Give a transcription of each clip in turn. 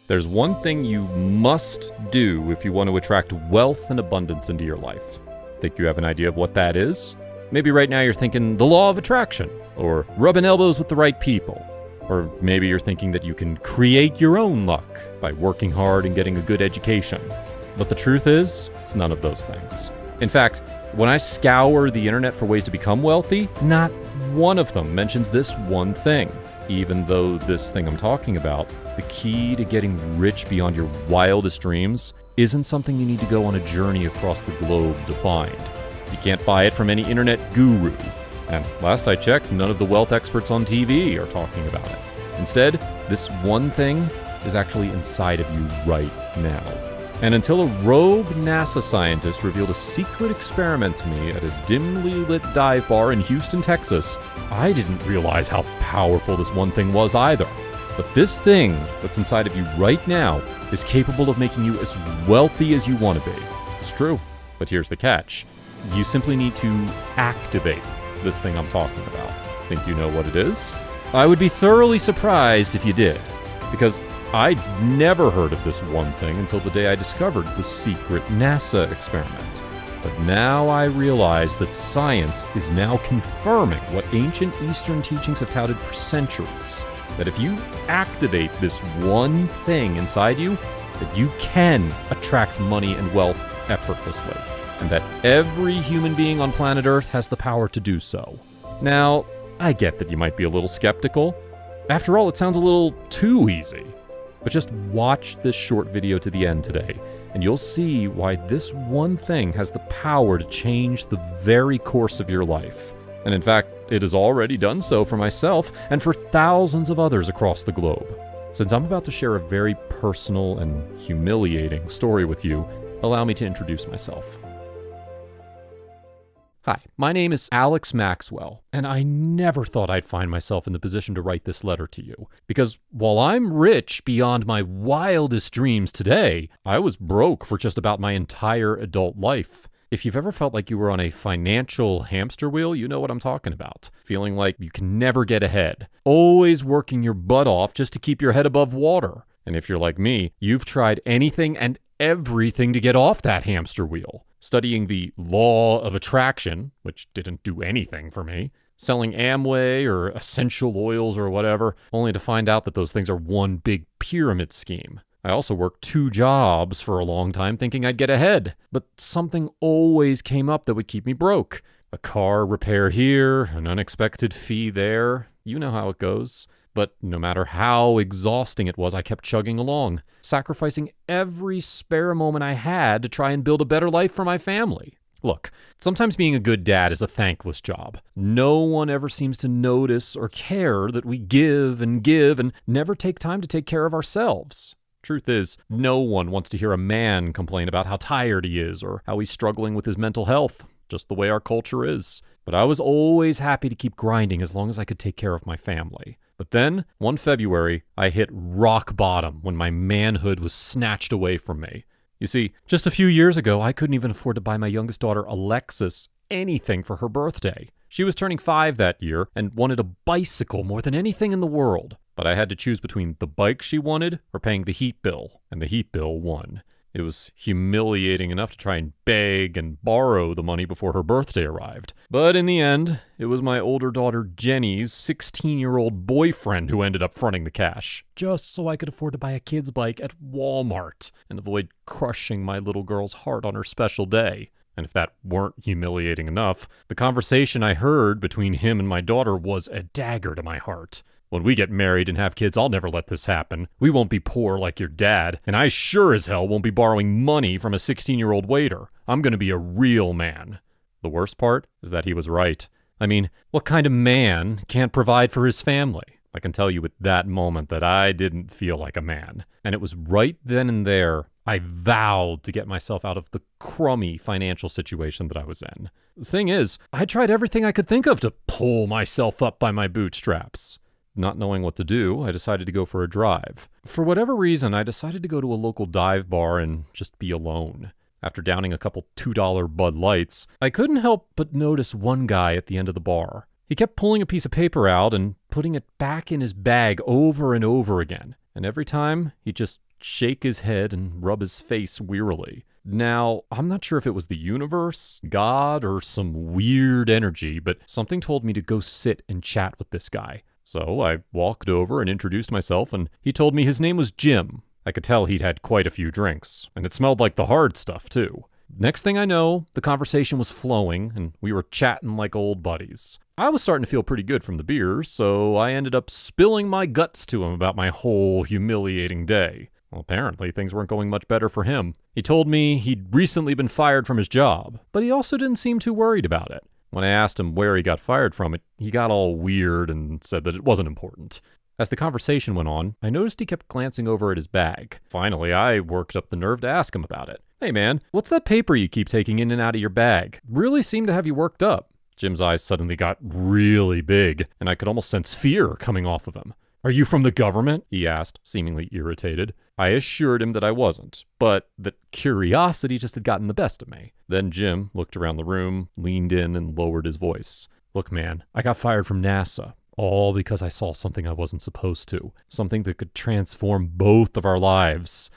There's one thing you must do if you want to attract wealth and abundance into your life. Think you have an idea of what that is? Maybe right now you're thinking the law of attraction, or rubbing elbows with the right people. Or maybe you're thinking that you can create your own luck by working hard and getting a good education. But the truth is, it's none of those things. In fact, when I scour the internet for ways to become wealthy, not one of them mentions this one thing. Even though this thing I'm talking about, the key to getting rich beyond your wildest dreams, isn't something you need to go on a journey across the globe to find. You can't buy it from any internet guru. And last I checked, none of the wealth experts on TV are talking about it. Instead, this one thing is actually inside of you right now. And until a rogue NASA scientist revealed a secret experiment to me at a dimly lit dive bar in Houston, Texas, I didn't realize how powerful this one thing was either. But this thing that's inside of you right now is capable of making you as wealthy as you want to be. It's true, but here's the catch. You simply need to activate this thing I'm talking about. Think you know what it is? I would be thoroughly surprised if you did, because I'd never heard of this one thing until the day I discovered the secret NASA experiment. But now I realize that science is now confirming what ancient Eastern teachings have touted for centuries. That if you activate this one thing inside you, that you can attract money and wealth effortlessly. And that every human being on planet Earth has the power to do so. Now, I get that you might be a little skeptical. After all, it sounds a little too easy. But just watch this short video to the end today, and you'll see why this one thing has the power to change the very course of your life. And in fact, it has already done so for myself and for thousands of others across the globe. Since I'm about to share a very personal and humiliating story with you, allow me to introduce myself. Hi, my name is Alex Maxwell, and I never thought I'd find myself in the position to write this letter to you. Because while I'm rich beyond my wildest dreams today, I was broke for just about my entire adult life. If you've ever felt like you were on a financial hamster wheel, you know what I'm talking about. Feeling like you can never get ahead. Always working your butt off just to keep your head above water. And if you're like me, you've tried anything and everything to get off that hamster wheel. Studying the law of attraction, which didn't do anything for me. Selling Amway or essential oils or whatever, only to find out that those things are one big pyramid scheme. I also worked 2 jobs for a long time thinking I'd get ahead, but something always came up that would keep me broke. A car repair here, an unexpected fee there. You know how it goes. But no matter how exhausting it was, I kept chugging along, sacrificing every spare moment I had to try and build a better life for my family. Look, sometimes being a good dad is a thankless job. No one ever seems to notice or care that we give and never take time to take care of ourselves. Truth is, no one wants to hear a man complain about how tired he is or how he's struggling with his mental health, just the way our culture is. But I was always happy to keep grinding as long as I could take care of my family. But then, one February, I hit rock bottom when my manhood was snatched away from me. You see, just a few years ago, I couldn't even afford to buy my youngest daughter, Alexis, anything for her birthday. She was turning 5 that year and wanted a bicycle more than anything in the world. But I had to choose between the bike she wanted or paying the heat bill, and the heat bill won. It was humiliating enough to try and beg and borrow the money before her birthday arrived. But in the end, it was my older daughter Jenny's 16-year-old boyfriend who ended up fronting the cash, just so I could afford to buy a kid's bike at Walmart and avoid crushing my little girl's heart on her special day. And if that weren't humiliating enough, the conversation I heard between him and my daughter was a dagger to my heart. When we get married and have kids, I'll never let this happen. We won't be poor like your dad, and I sure as hell won't be borrowing money from a 16-year-old waiter. I'm going to be a real man. The worst part is that he was right. I mean, what kind of man can't provide for his family? I can tell you at that moment that I didn't feel like a man. And it was right then and there I vowed to get myself out of the crummy financial situation that I was in. The thing is, I tried everything I could think of to pull myself up by my bootstraps. Not knowing what to do, I decided to go for a drive. For whatever reason, I decided to go to a local dive bar and just be alone. After downing a couple $2 Bud Lights, I couldn't help but notice one guy at the end of the bar. He kept pulling a piece of paper out and putting it back in his bag over and over again. And every time, he just shake his head and rub his face wearily. Now, I'm not sure if it was the universe, God, or some weird energy, but something told me to go sit and chat with this guy. So I walked over and introduced myself, and he told me his name was Jim. I could tell he'd had quite a few drinks, and it smelled like the hard stuff, too. Next thing I know, the conversation was flowing, and we were chatting like old buddies. I was starting to feel pretty good from the beers, so I ended up spilling my guts to him about my whole humiliating day. Well, apparently things weren't going much better for him. He told me he'd recently been fired from his job, but he also didn't seem too worried about it. When I asked him where he got fired from, he got all weird and said that it wasn't important. As the conversation went on, I noticed he kept glancing over at his bag. Finally, I worked up the nerve to ask him about it. "Hey man, what's that paper you keep taking in and out of your bag? Really seemed to have you worked up." Jim's eyes suddenly got really big, and I could almost sense fear coming off of him. "Are you from the government?" he asked, seemingly irritated. I assured him that I wasn't, but that curiosity just had gotten the best of me. Then Jim looked around the room, leaned in, and lowered his voice. "Look, man, I got fired from NASA. All because I saw something I wasn't supposed to. Something that could transform both of our lives.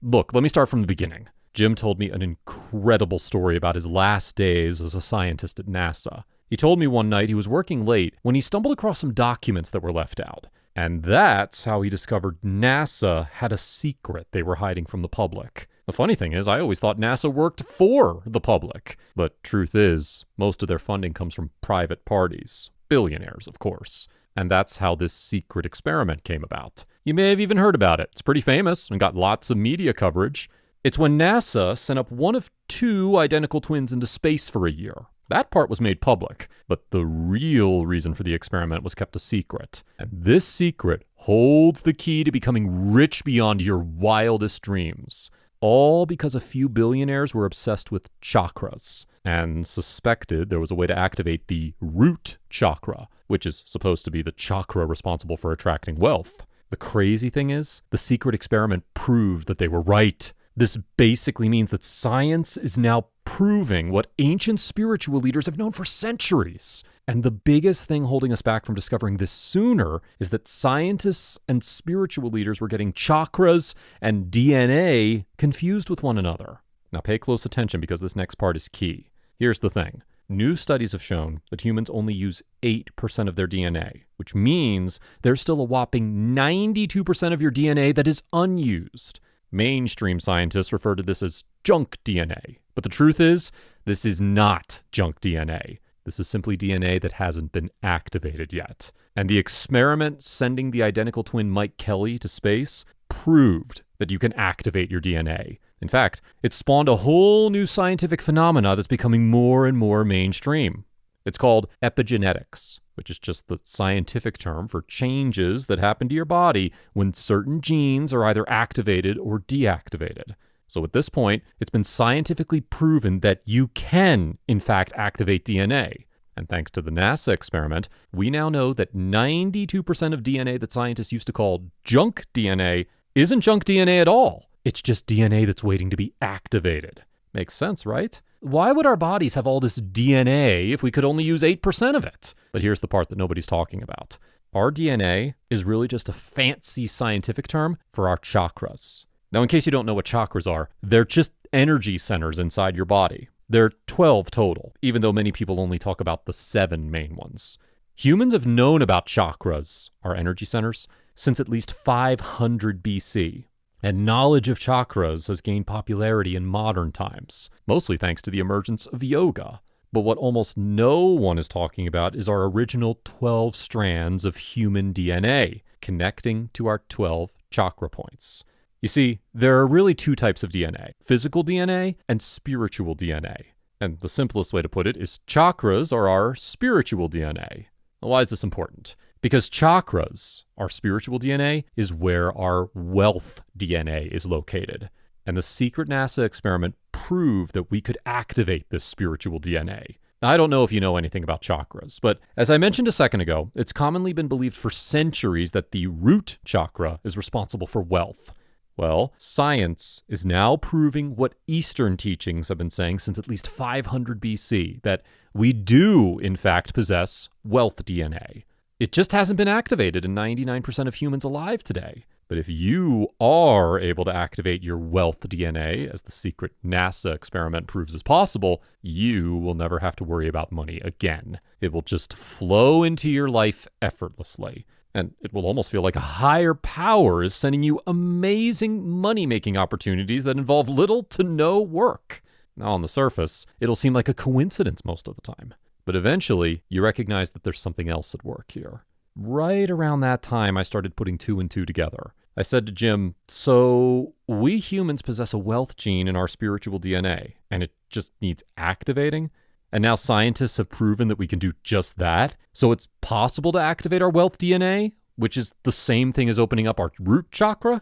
Look, let me start from the beginning." Jim told me an incredible story about his last days as a scientist at NASA. He told me one night he was working late when he stumbled across some documents that were left out. And that's how he discovered NASA had a secret they were hiding from the public. The funny thing is, I always thought NASA worked for the public. But truth is, most of their funding comes from private parties. Billionaires, of course. And that's how this secret experiment came about. You may have even heard about it. It's pretty famous and got lots of media coverage. It's when NASA sent up one of two identical twins into space for a year. That part was made public, but the real reason for the experiment was kept a secret. And this secret holds the key to becoming rich beyond your wildest dreams. All because a few billionaires were obsessed with chakras and suspected there was a way to activate the root chakra, which is supposed to be the chakra responsible for attracting wealth. The crazy thing is, the secret experiment proved that they were right. This basically means that science is now proving what ancient spiritual leaders have known for centuries. And the biggest thing holding us back from discovering this sooner is that scientists and spiritual leaders were getting chakras and DNA confused with one another. Now pay close attention because this next part is key. Here's the thing. New studies have shown that humans only use 8% of their DNA, which means there's still a whopping 92% of your DNA that is unused. Mainstream scientists refer to this as junk DNA. But the truth is, this is not junk DNA. This is simply DNA that hasn't been activated yet. And the experiment sending the identical twin Mike Kelly to space proved that you can activate your DNA. In fact, it spawned a whole new scientific phenomena that's becoming more and more mainstream. It's called epigenetics, which is just the scientific term for changes that happen to your body when certain genes are either activated or deactivated. So at this point, it's been scientifically proven that you can, in fact, activate DNA. And thanks to the NASA experiment, we now know that 92% of DNA that scientists used to call junk DNA isn't junk DNA at all. It's just DNA that's waiting to be activated. Makes sense, right? Why would our bodies have all this DNA if we could only use 8% of it? But here's the part that nobody's talking about. Our DNA is really just a fancy scientific term for our chakras. Now, in case you don't know what chakras are, they're just energy centers inside your body. There are 12 total, even though many people only talk about the 7 main ones. Humans have known about chakras, our energy centers, since at least 500 BC. And knowledge of chakras has gained popularity in modern times, mostly thanks to the emergence of yoga. But what almost no one is talking about is our original 12 strands of human DNA, connecting to our 12 chakra points. You see, there are really 2 types of DNA, physical DNA and spiritual DNA. And the simplest way to put it is chakras are our spiritual DNA. Now, why is this important? Because chakras, our spiritual DNA, is where our wealth DNA is located. And the secret NASA experiment proved that we could activate this spiritual DNA. Now, I don't know if you know anything about chakras, but as I mentioned a second ago, it's commonly been believed for centuries that the root chakra is responsible for wealth. Well, science is now proving what Eastern teachings have been saying since at least 500 BC, that we do, in fact, possess wealth DNA. It just hasn't been activated in 99% of humans alive today. But if you are able to activate your wealth DNA, as the secret NASA experiment proves is possible, you will never have to worry about money again. It will just flow into your life effortlessly. And it will almost feel like a higher power is sending you amazing money-making opportunities that involve little to no work. Now, on the surface, it'll seem like a coincidence most of the time. But eventually, you recognize that there's something else at work here. Right around that time, I started putting two and two together. I said to Jim, so we humans possess a wealth gene in our spiritual DNA, and it just needs activating? And now scientists have proven that we can do just that? So it's possible to activate our wealth DNA, which is the same thing as opening up our root chakra?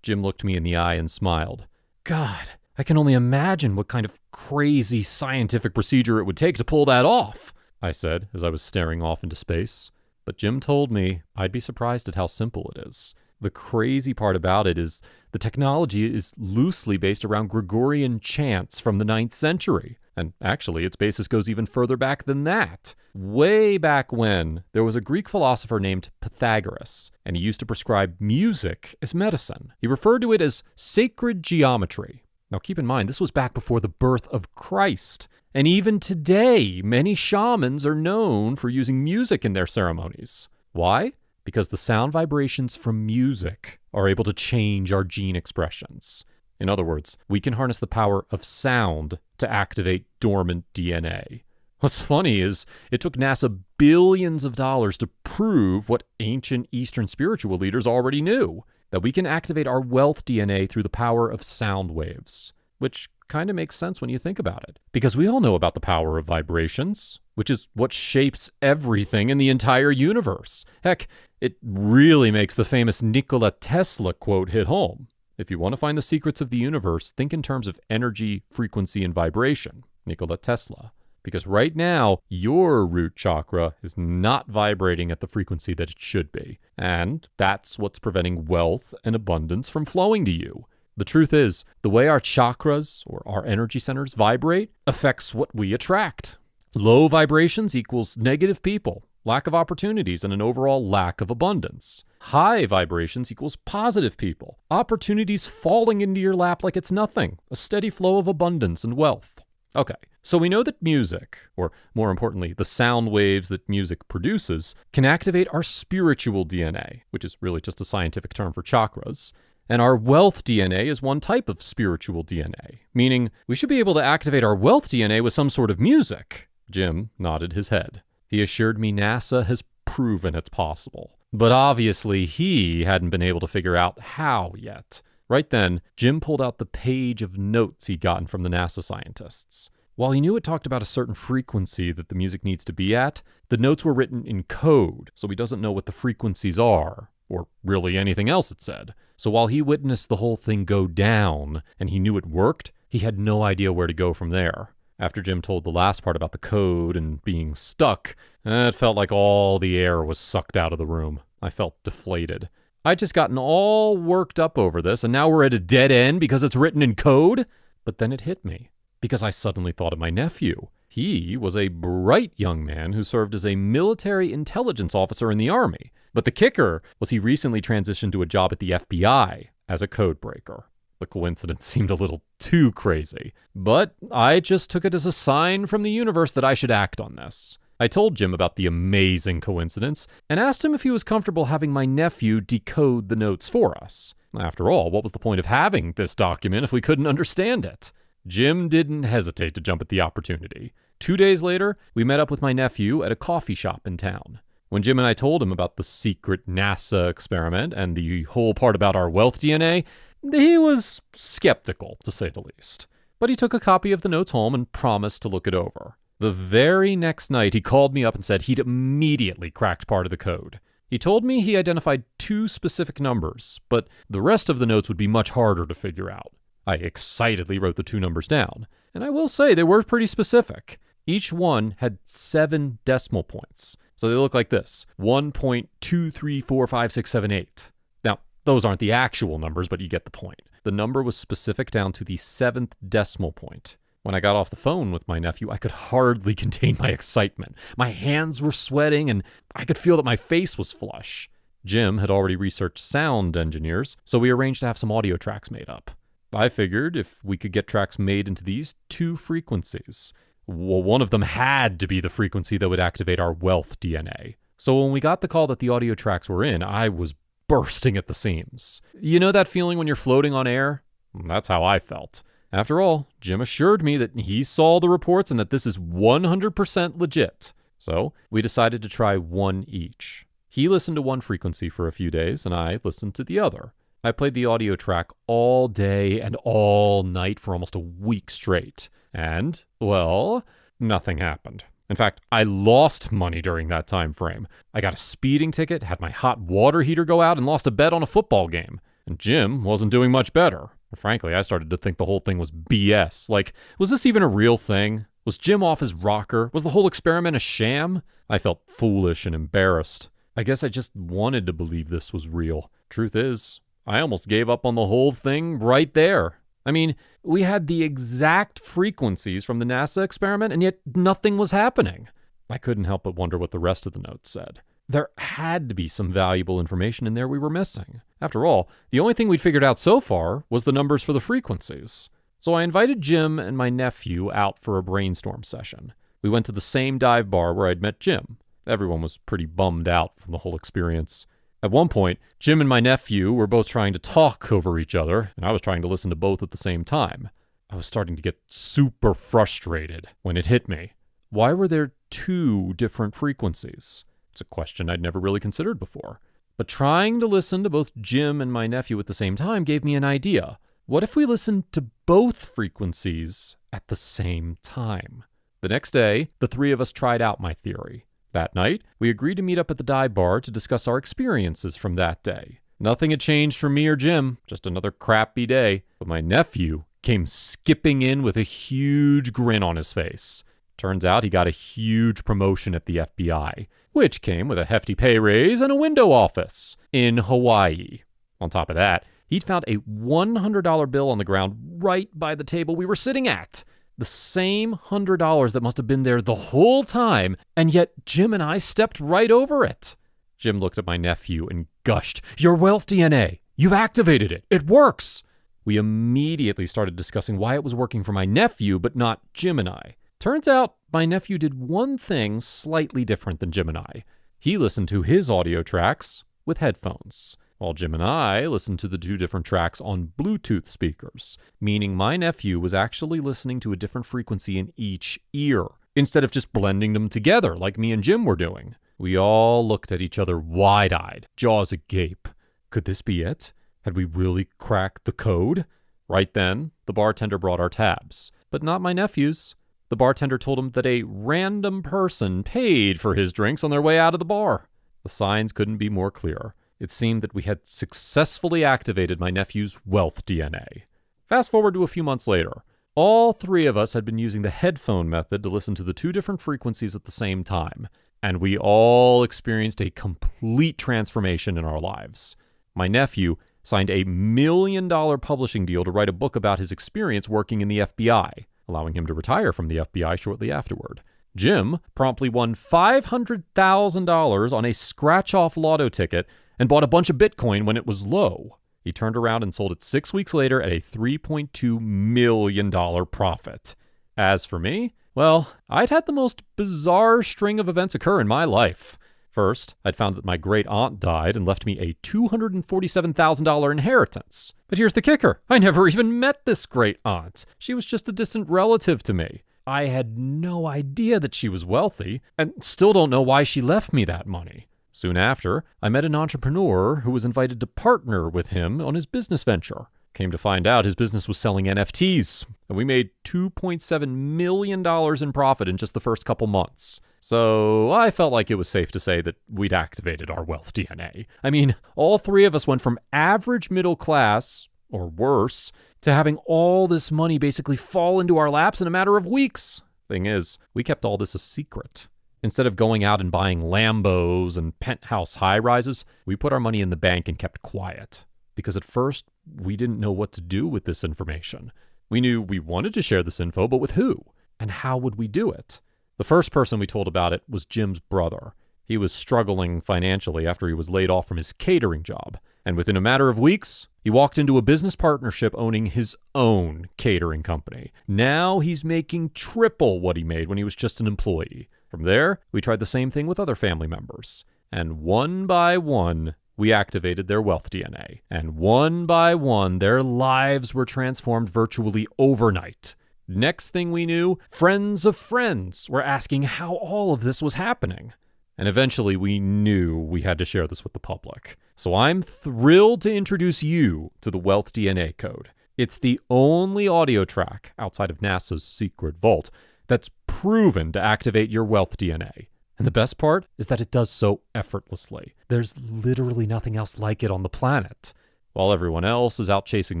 Jim looked me in the eye and smiled. God, I can only imagine what kind of crazy scientific procedure it would take to pull that off, I said as I was staring off into space. But Jim told me I'd be surprised at how simple it is. The crazy part about it is the technology is loosely based around Gregorian chants from the 9th century. And actually, its basis goes even further back than that. Way back when, there was a Greek philosopher named Pythagoras, and he used to prescribe music as medicine. He referred to it as sacred geometry. Now keep in mind, this was back before the birth of Christ. And even today, many shamans are known for using music in their ceremonies. Why? Because the sound vibrations from music are able to change our gene expressions. In other words, we can harness the power of sound to activate dormant DNA. What's funny is it took NASA billions of dollars to prove what ancient Eastern spiritual leaders already knew, that we can activate our wealth DNA through the power of sound waves, which kind of makes sense when you think about it, because we all know about the power of vibrations, which is what shapes everything in the entire universe. Heck, it really makes the famous Nikola Tesla quote hit home. If you want to find the secrets of the universe, think in terms of energy, frequency, and vibration. Nikola Tesla. Because right now, your root chakra is not vibrating at the frequency that it should be. And that's what's preventing wealth and abundance from flowing to you. The truth is, the way our chakras, or our energy centers, vibrate affects what we attract. Low vibrations equals negative people, lack of opportunities, and an overall lack of abundance. High vibrations equals positive people, opportunities falling into your lap like it's nothing, a steady flow of abundance and wealth. Okay, so we know that music, or more importantly, the sound waves that music produces, can activate our spiritual DNA, which is really just a scientific term for chakras. And our wealth DNA is one type of spiritual DNA, meaning we should be able to activate our wealth DNA with some sort of music. Jim nodded his head. He assured me NASA has proven it's possible. But obviously he hadn't been able to figure out how yet. Right then, Jim pulled out the page of notes he'd gotten from the NASA scientists. While he knew it talked about a certain frequency that the music needs to be at, the notes were written in code, so he doesn't know what the frequencies are, or really anything else it said. So while he witnessed the whole thing go down, and he knew it worked, he had no idea where to go from there. After Jim told the last part about the code and being stuck, it felt like all the air was sucked out of the room. I felt deflated. I'd just gotten all worked up over this, and now we're at a dead end because it's written in code? But then it hit me, because I suddenly thought of my nephew. He was a bright young man who served as a military intelligence officer in the Army. But the kicker was he recently transitioned to a job at the FBI as a code breaker. The coincidence seemed a little too crazy, but I just took it as a sign from the universe that I should act on this. I told Jim about the amazing coincidence and asked him if he was comfortable having my nephew decode the notes for us. After all, what was the point of having this document if we couldn't understand it? Jim didn't hesitate to jump at the opportunity. 2 days later, we met up with my nephew at a coffee shop in town. When Jim and I told him about the secret NASA experiment and the whole part about our wealth DNA, he was skeptical, to say the least. But he took a copy of the notes home and promised to look it over. The very next night, he called me up and said he'd immediately cracked part of the code. He told me he identified 2 specific numbers, but the rest of the notes would be much harder to figure out. I excitedly wrote the 2 numbers down, and I will say they were pretty specific. Each one had 7 decimal points. So they look like this: 1.23456778. Now, those aren't the actual numbers, but you get the point. The number was specific down to the 7th decimal point. When I got off the phone with my nephew, I could hardly contain my excitement. My hands were sweating, and I could feel that my face was flush. Jim had already researched sound engineers, so we arranged to have some audio tracks made up. I figured if we could get tracks made into these two frequencies, well, one of them had to be the frequency that would activate our wealth DNA. So when we got the call that the audio tracks were in, I was bursting at the seams. You know that feeling when you're floating on air? That's how I felt. After all, Jim assured me that he saw the reports and that this is 100% legit. So we decided to try one each. He listened to one frequency for a few days, and I listened to the other. I played the audio track all day and all night for almost a week straight. And, well, nothing happened. In fact, I lost money during that time frame. I got a speeding ticket, had my hot water heater go out, and lost a bet on a football game. And Jim wasn't doing much better. Frankly, I started to think the whole thing was BS. Like, was this even a real thing? Was Jim off his rocker? Was the whole experiment a sham? I felt foolish and embarrassed. I guess I just wanted to believe this was real. Truth is, I almost gave up on the whole thing right there. I mean, we had the exact frequencies from the NASA experiment, and yet nothing was happening. I couldn't help but wonder what the rest of the notes said. There had to be some valuable information in there we were missing. After all, the only thing we'd figured out so far was the numbers for the frequencies. So I invited Jim and my nephew out for a brainstorm session. We went to the same dive bar where I'd met Jim. Everyone was pretty bummed out from the whole experience. At one point, Jim and my nephew were both trying to talk over each other, and I was trying to listen to both at the same time. I was starting to get super frustrated when it hit me. Why were there two different frequencies? It's a question I'd never really considered before. But trying to listen to both Jim and my nephew at the same time gave me an idea. What if we listened to both frequencies at the same time? The next day, the three of us tried out my theory. That night, we agreed to meet up at the dive bar to discuss our experiences from that day. Nothing had changed for me or Jim, just another crappy day. But my nephew came skipping in with a huge grin on his face. Turns out he got a huge promotion at the FBI, which came with a hefty pay raise and a window office in Hawaii. On top of that, he'd found a $100 bill on the ground right by the table we were sitting at. The same $100 that must have been there the whole time, and yet Jim and I stepped right over it. Jim looked at my nephew and gushed, "Your wealth DNA! You've activated it! It works!" We immediately started discussing why it was working for my nephew, but not Jim and I. Turns out my nephew did one thing slightly different than Jim and I. He listened to his audio tracks with headphones, while Jim and I listened to the two different tracks on Bluetooth speakers, meaning my nephew was actually listening to a different frequency in each ear, instead of just blending them together like me and Jim were doing. We all looked at each other wide-eyed, jaws agape. Could this be it? Had we really cracked the code? Right then, the bartender brought our tabs, but not my nephew's. The bartender told him that a random person paid for his drinks on their way out of the bar. The signs couldn't be more clear. It seemed that we had successfully activated my nephew's wealth DNA. Fast forward to a few months later. All three of us had been using the headphone method to listen to the two different frequencies at the same time, and we all experienced a complete transformation in our lives. My nephew signed a $1 million publishing deal to write a book about his experience working in the FBI, allowing him to retire from the FBI shortly afterward. Jim promptly won $500,000 on a scratch-off lotto ticket and bought a bunch of Bitcoin when it was low. He turned around and sold it 6 weeks later at a $3.2 million profit. As for me, well, I'd had the most bizarre string of events occur in my life. First, I'd found that my great-aunt died and left me a $247,000 inheritance. But here's the kicker. I never even met this great-aunt. She was just a distant relative to me. I had no idea that she was wealthy, and still don't know why she left me that money. Soon after, I met an entrepreneur who was invited to partner with him on his business venture. Came to find out his business was selling NFTs, and we made $2.7 million in profit in just the first couple months. So I felt like it was safe to say that we'd activated our wealth DNA. I mean, all three of us went from average middle class, or worse, to having all this money basically fall into our laps in a matter of weeks. Thing is, we kept all this a secret. Instead of going out and buying Lambos and penthouse high-rises, we put our money in the bank and kept quiet. Because at first, we didn't know what to do with this information. We knew we wanted to share this info, but with who? And how would we do it? The first person we told about it was Jim's brother. He was struggling financially after he was laid off from his catering job. And within a matter of weeks, he walked into a business partnership owning his own catering company. Now he's making triple what he made when he was just an employee. From there, we tried the same thing with other family members. And one by one, we activated their wealth DNA. And one by one, their lives were transformed virtually overnight. Next thing we knew, friends of friends were asking how all of this was happening. And eventually we knew we had to share this with the public. So I'm thrilled to introduce you to the Wealth DNA Code. It's the only audio track outside of NASA's secret vault that's proven to activate your wealth DNA. And the best part is that it does so effortlessly. There's literally nothing else like it on the planet. While everyone else is out chasing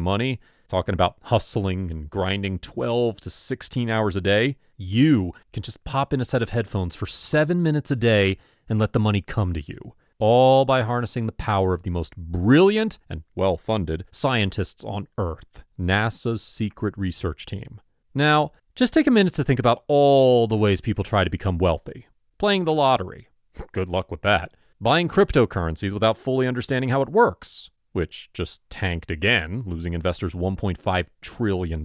money, talking about hustling and grinding 12 to 16 hours a day, you can just pop in a set of headphones for 7 minutes a day and let the money come to you, all by harnessing the power of the most brilliant and well-funded scientists on Earth, NASA's secret research team. Now, just take a minute to think about all the ways people try to become wealthy. Playing the lottery. Good luck with that. Buying cryptocurrencies without fully understanding how it works, which just tanked again, losing investors $1.5 trillion.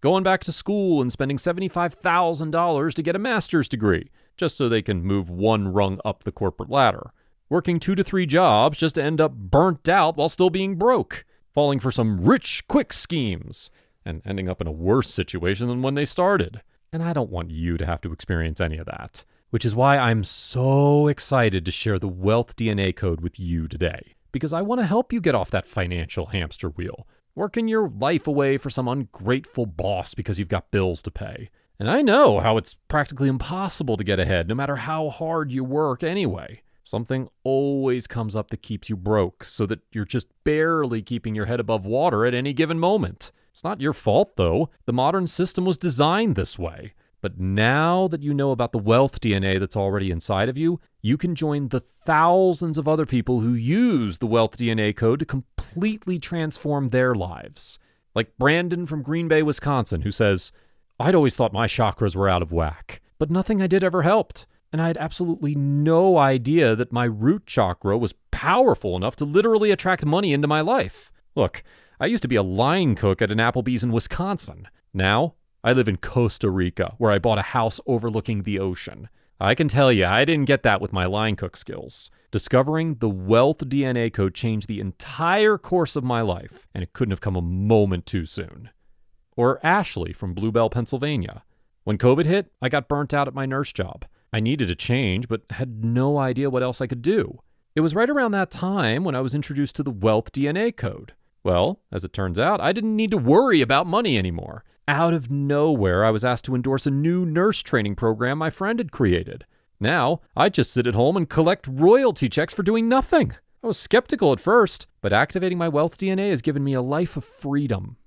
Going back to school and spending $75,000 to get a master's degree, just so they can move one rung up the corporate ladder. Working 2 to 3 jobs just to end up burnt out while still being broke. Falling for some rich, quick schemes, and ending up in a worse situation than when they started. And I don't want you to have to experience any of that, which is why I'm so excited to share the Wealth DNA Code with you today. Because I want to help you get off that financial hamster wheel, working your life away for some ungrateful boss because you've got bills to pay. And I know how it's practically impossible to get ahead no matter how hard you work anyway. Something always comes up that keeps you broke so that you're just barely keeping your head above water at any given moment. It's not your fault, though. The modern system was designed this way. But now that you know about the wealth DNA that's already inside of you, you can join the thousands of other people who use the Wealth DNA Code to completely transform their lives. Like Brandon from Green Bay, Wisconsin, who says, "I'd always thought my chakras were out of whack, but nothing I did ever helped. And I had absolutely no idea that my root chakra was powerful enough to literally attract money into my life. Look, I used to be a line cook at an Applebee's in Wisconsin. Now, I live in Costa Rica, where I bought a house overlooking the ocean. I can tell you, I didn't get that with my line cook skills. Discovering the Wealth DNA Code changed the entire course of my life, and it couldn't have come a moment too soon." Or Ashley from Bluebell, Pennsylvania. "When COVID hit, I got burnt out at my nurse job. I needed a change, but had no idea what else I could do. It was right around that time when I was introduced to the Wealth DNA Code. Well, as it turns out, I didn't need to worry about money anymore. Out of nowhere, I was asked to endorse a new nurse training program my friend had created. Now, I just sit at home and collect royalty checks for doing nothing. I was skeptical at first, but activating my Wealth DNA has given me a life of freedom."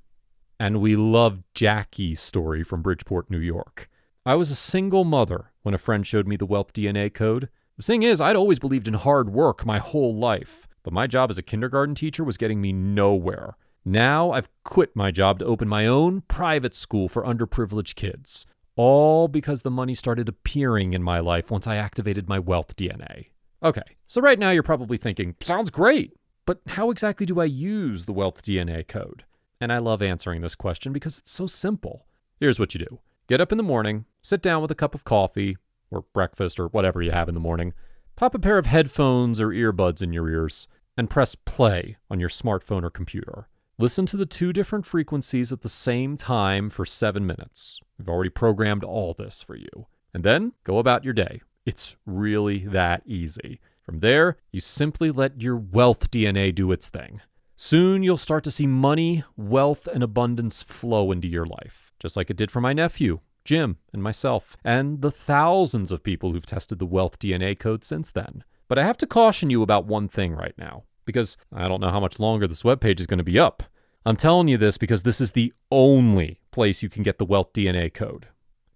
And we love Jackie's story from Bridgeport, New York. "I was a single mother when a friend showed me the Wealth DNA Code. The thing is, I'd always believed in hard work my whole life, but my job as a kindergarten teacher was getting me nowhere. Now I've quit my job to open my own private school for underprivileged kids, all because the money started appearing in my life once I activated my Wealth DNA." Okay, so right now you're probably thinking, sounds great, but how exactly do I use the Wealth DNA Code? And I love answering this question because it's so simple. Here's what you do. Get up in the morning, sit down with a cup of coffee, or breakfast, or whatever you have in the morning, pop a pair of headphones or earbuds in your ears, and press play on your smartphone or computer. Listen to the 2 different frequencies at the same time for 7 minutes. We've already programmed all this for you. And then go about your day. It's really that easy. From there, you simply let your Wealth DNA do its thing. Soon you'll start to see money, wealth, and abundance flow into your life, just like it did for my nephew, Jim, and myself, and the thousands of people who've tested the Wealth DNA Code since then. But I have to caution you about one thing right now, because I don't know how much longer this webpage is going to be up. I'm telling you this because this is the only place you can get the Wealth DNA Code.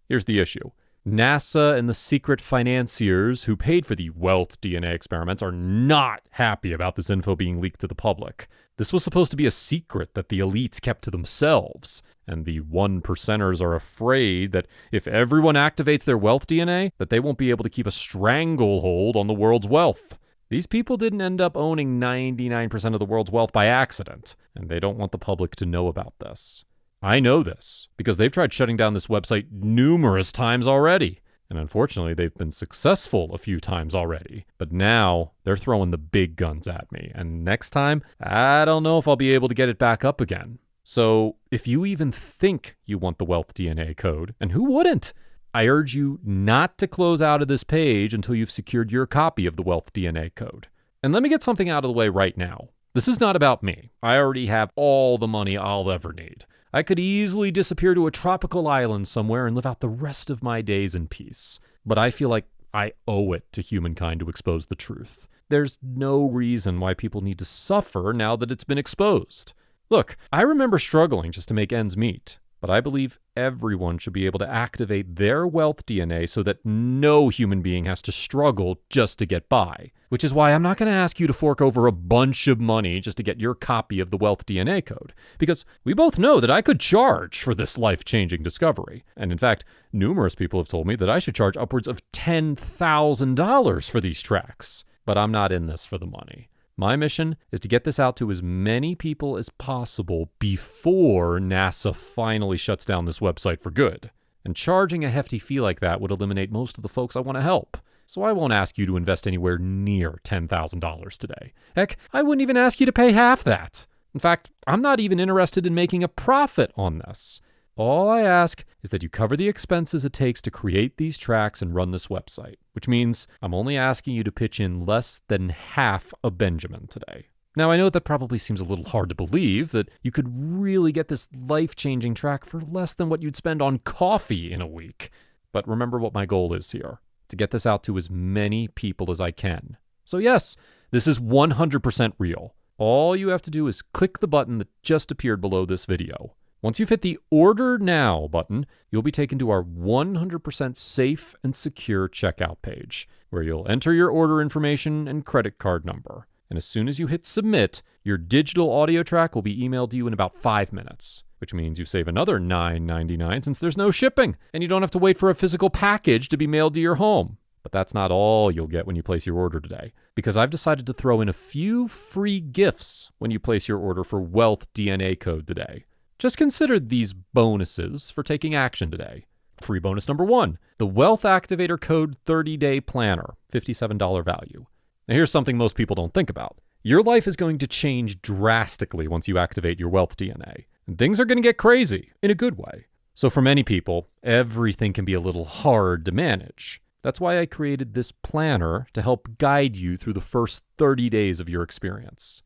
Here's the issue. NASA and the secret financiers who paid for the wealth DNA experiments are not happy about this info being leaked to the public. This was supposed to be a secret that the elites kept to themselves, and the 1%ers are afraid that if everyone activates their wealth DNA, that they won't be able to keep a stranglehold on the world's wealth. These people didn't end up owning 99% of the world's wealth by accident, and they don't want the public to know about this. I know this because they've tried shutting down this website numerous times already, and unfortunately they've been successful a few times already. But now they're throwing the big guns at me, and next time, I don't know if I'll be able to get it back up again. So if you even think you want the wealth DNA code, and who wouldn't? I urge you not to close out of this page until you've secured your copy of the wealth DNA code. And let me get something out of the way right now. This is not about me. I already have all the money I'll ever need. I could easily disappear to a tropical island somewhere and live out the rest of my days in peace. But I feel like I owe it to humankind to expose the truth. There's no reason why people need to suffer now that it's been exposed. Look, I remember struggling just to make ends meet. But I believe everyone should be able to activate their wealth DNA so that no human being has to struggle just to get by. Which is why I'm not going to ask you to fork over a bunch of money just to get your copy of the wealth DNA code. Because we both know that I could charge for this life-changing discovery. And in fact, numerous people have told me that I should charge upwards of $10,000 for these tracks. But I'm not in this for the money. My mission is to get this out to as many people as possible before NASA finally shuts down this website for good. And charging a hefty fee like that would eliminate most of the folks I want to help. So I won't ask you to invest anywhere near $10,000 today. Heck, I wouldn't even ask you to pay half that. In fact, I'm not even interested in making a profit on this. All I ask is that you cover the expenses it takes to create these tracks and run this website, which means I'm only asking you to pitch in less than half a Benjamin today. Now, I know that probably seems a little hard to believe, that you could really get this life-changing track for less than what you'd spend on coffee in a week. But remember what my goal is here, to get this out to as many people as I can. So yes, this is 100% real. All you have to do is click the button that just appeared below this video. Once you've hit the Order Now button, you'll be taken to our 100% safe and secure checkout page, where you'll enter your order information and credit card number. And as soon as you hit Submit, your digital audio track will be emailed to you in about 5 minutes, which means you save another $9.99 since there's no shipping, and you don't have to wait for a physical package to be mailed to your home. But that's not all you'll get when you place your order today, because I've decided to throw in a few free gifts when you place your order for Wealth DNA Code today. Just consider these bonuses for taking action today. Free bonus number 1, the Wealth Activator Code 30-Day Planner, $57 value. Now here's something most people don't think about. Your life is going to change drastically once you activate your wealth DNA. And things are going to get crazy, in a good way. So for many people, everything can be a little hard to manage. That's why I created this planner to help guide you through the first 30 days of your experience.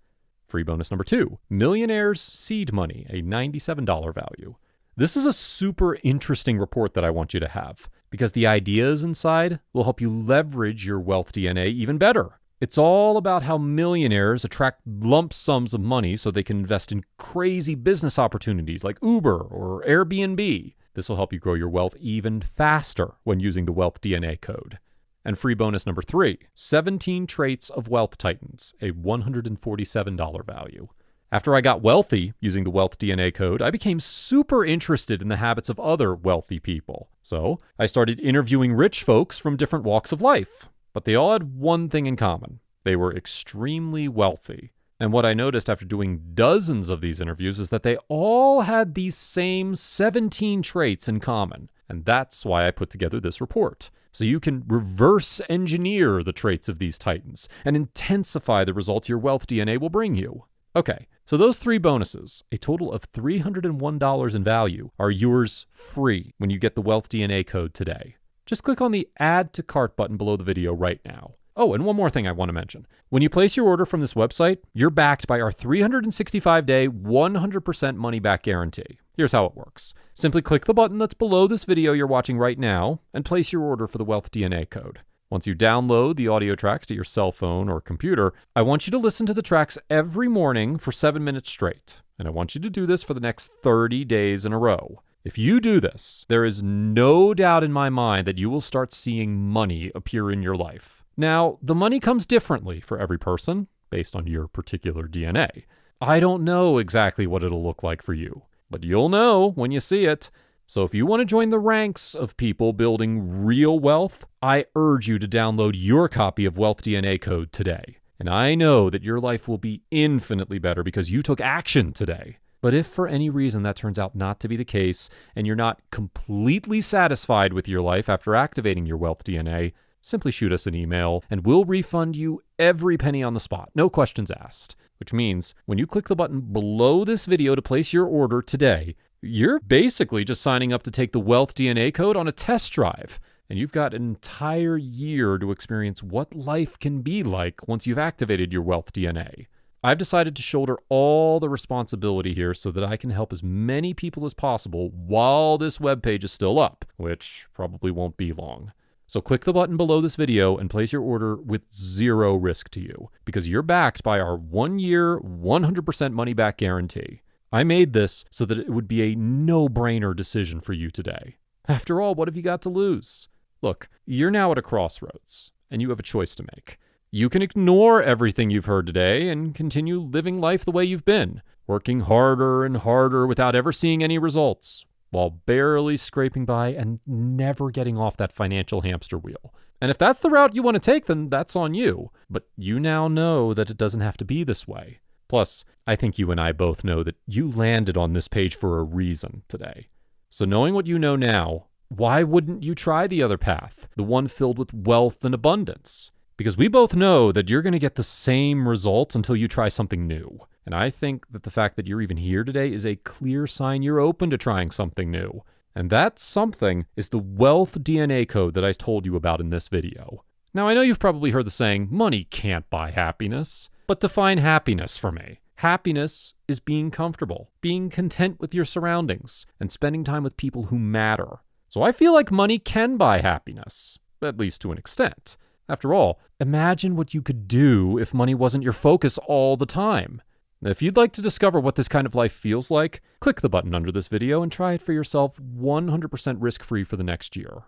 Free bonus number 2, Millionaire's Seed Money, a $97 value. This is a super interesting report that I want you to have, because the ideas inside will help you leverage your wealth DNA even better. It's all about how millionaires attract lump sums of money so they can invest in crazy business opportunities like Uber or Airbnb. This will help you grow your wealth even faster when using the Wealth DNA code. And free bonus number 3, 17 Traits of Wealth Titans, a $147 value. After I got wealthy using the Wealth DNA code, I became super interested in the habits of other wealthy people. So I started interviewing rich folks from different walks of life. But they all had one thing in common. They were extremely wealthy. And what I noticed after doing dozens of these interviews is that they all had these same 17 traits in common. And that's why I put together this report. So you can reverse engineer the traits of these titans and intensify the results your wealth DNA will bring you. Okay, so those 3 bonuses, a total of $301 in value, are yours free when you get the Wealth DNA code today. Just click on the Add to Cart button below the video right now. Oh, and one more thing I want to mention. When you place your order from this website, you're backed by our 365-day, 100% money-back guarantee. Here's how it works. Simply click the button that's below this video you're watching right now and place your order for the Wealth DNA code. Once you download the audio tracks to your cell phone or computer, I want you to listen to the tracks every morning for 7 minutes straight. And I want you to do this for the next 30 days in a row. If you do this, there is no doubt in my mind that you will start seeing money appear in your life. Now, the money comes differently for every person based on your particular DNA. I don't know exactly what it'll look like for you, but you'll know when you see it. So if you want to join the ranks of people building real wealth, I urge you to download your copy of Wealth DNA Code today. And I know that your life will be infinitely better because you took action today. But if for any reason that turns out not to be the case, and you're not completely satisfied with your life after activating your Wealth DNA, simply shoot us an email and we'll refund you every penny on the spot, no questions asked. Which means when you click the button below this video to place your order today, you're basically just signing up to take the Wealth DNA Code on a test drive. And you've got an entire year to experience what life can be like once you've activated your Wealth DNA. I've decided to shoulder all the responsibility here so that I can help as many people as possible while this webpage is still up, which probably won't be long. So click the button below this video and place your order with zero risk to you, because you're backed by our 1-year, 100% money-back guarantee. I made this so that it would be a no-brainer decision for you today. After all, what have you got to lose? Look, you're now at a crossroads, and you have a choice to make. You can ignore everything you've heard today and continue living life the way you've been, working harder and harder without ever seeing any results, while barely scraping by and never getting off that financial hamster wheel. And if that's the route you want to take, then that's on you. But you now know that it doesn't have to be this way. Plus, I think you and I both know that you landed on this page for a reason today. So knowing what you know now, why wouldn't you try the other path, the one filled with wealth and abundance? Because we both know that you're going to get the same results until you try something new. And I think that the fact that you're even here today is a clear sign you're open to trying something new. And that something is the Wealth DNA Code that I told you about in this video. Now, I know you've probably heard the saying, money can't buy happiness. But define happiness for me. Happiness is being comfortable, being content with your surroundings, and spending time with people who matter. So I feel like money can buy happiness, at least to an extent. After all, imagine what you could do if money wasn't your focus all the time. If you'd like to discover what this kind of life feels like, click the button under this video and try it for yourself 100% risk-free for the next year.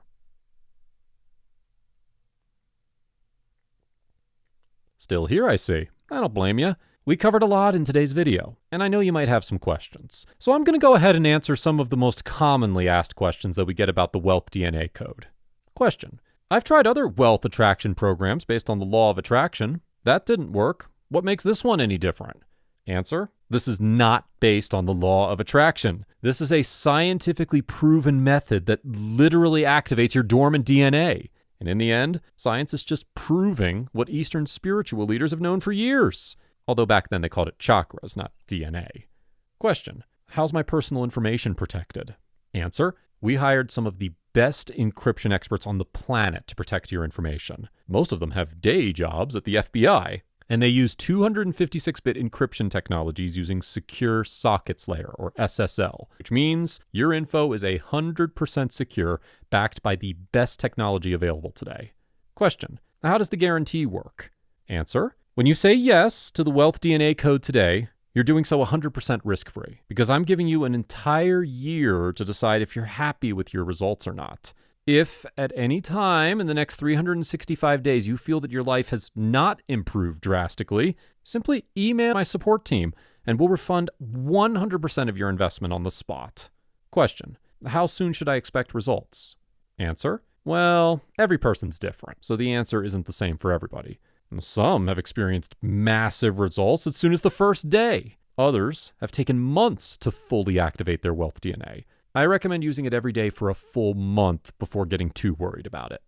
Still here, I see. I don't blame you. We covered a lot in today's video, and I know you might have some questions. So I'm going to go ahead and answer some of the most commonly asked questions that we get about the Wealth DNA Code. Question: I've tried other wealth attraction programs based on the law of attraction. That didn't work. What makes this one any different? Answer: this is not based on the law of attraction. This is a scientifically proven method that literally activates your dormant DNA. And in the end, science is just proving what Eastern spiritual leaders have known for years. Although back then they called it chakras, not DNA. Question: how's my personal information protected? Answer: we hired some of the best encryption experts on the planet to protect your information. Most of them have day jobs at the FBI, and they use 256-bit encryption technologies using Secure Sockets Layer, or SSL, which means your info is 100% secure, backed by the best technology available today. Question: how does the guarantee work? Answer: when you say yes to the Wealth DNA Code today, you're doing so 100% risk-free, because I'm giving you an entire year to decide if you're happy with your results or not. If at any time in the next 365 days you feel that your life has not improved drastically, simply email my support team and we'll refund 100% of your investment on the spot. Question: how soon should I expect results? Answer: well, every person's different, so the answer isn't the same for everybody. Some have experienced massive results as soon as the first day. Others have taken months to fully activate their Wealth DNA. I recommend using it every day for a full month before getting too worried about it.